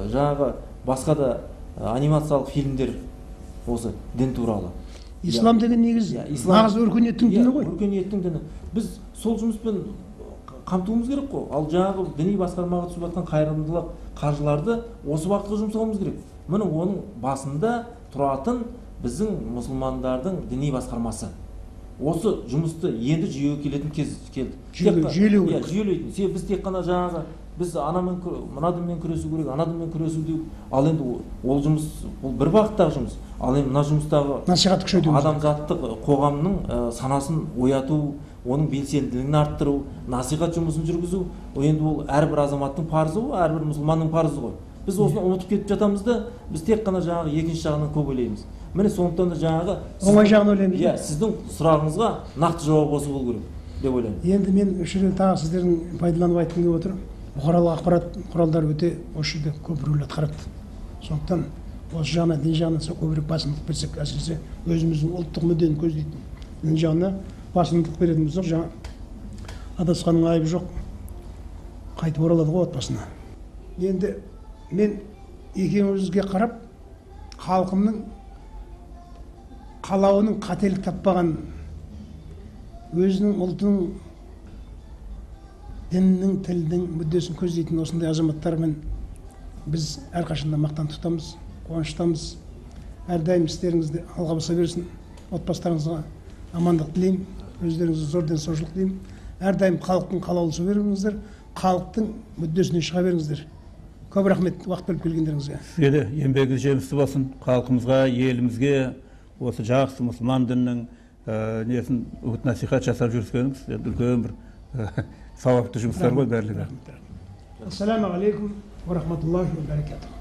жаңағы басқа да анимациялық фильмдер осы дін туралы. Ислам деген негіз нағыз өркениеттің діні ғой. Өркениеттің діні. Біз сол жұмыспен қамтуымыз керек қой. Ал жаңағы діни басқармаға түсіп жатқан қайырымдылық қаржыларды осы бағытқа жұмсауымыз керек. Міне оның басында тұратын біздің мұсылмандардың діни басқармасы. Осы жұмысты енді жүйеге келетін кез келді. Жүйелейтін. Себебі біз тек қана жаңағы біз анамен мына дінмен күресу керек, ана дінмен күресу деу. Ал енді ол жұмыс бұл бір бағыттағы жұмыс. Ал енді мына жұмыстағы насихат күшейту, адамзаттық қоғамның санасын ояту, оның белсенділігін арттыру, насихат жұмысын жүргізу, енді ол әрбір азаматтың парызы ғой, әрбір мұсылманның парызы ғой. Біз осыны ұмытып кетіп жатамыз да, біз тек қана жаңағы екінші жағынан көп ойлаймыз. Міне сондықтан да жаңағы оңай жағын ойлаймыз. Иә, сіздің сұрағыңызға нақты жауап осы болу керек деп ойлаймын. Енді мен осы жерде тағы сіздердің пайдаланып айтқым келіп отыр. Бұқаралық ақпарат құралдары өте осы жерде көп рөл атқарады. Сондықтан осы жағына, дін жағына көбірек басымдық берсек, әсіресе өзіміздің ұлттық мүддені көздейтін дін жағына басымдық беретін болсақ, жаңа адасқанның айыбы жоқ, қайтып оралады ғой отбасына. Енді мен екеумізге қарап, халқымның қалауының қателік таппаған, өзінің ұлтының діннің, тілдің мүддесін көздейтін осындай азаматтармен біз әрқашанда мақтан тұтамыз, қуаныштамыз. Әрдайым істеріңізді алға баса берсін. Отбасыларыңызға амандық тілеймін, өздеріңізге зор денсаулық тілеймін. Әрдайым халықтың қалаулысы беріңіздер, халықтың мүддесіне шыға беріңіздер. Көп рахмет уақыт бөліп келгендеріңізге. Сізге де еңбегіңіз жемісті болсын. Халқымызға, елімізге осы жақсы мұсылман дінінің несін үгіт-насихат жасап жүргеніңіз үлкен бір сауапты жұмыстар ғой барлығы. Ассаламу алейкум ва рахматуллахи ва баракатух.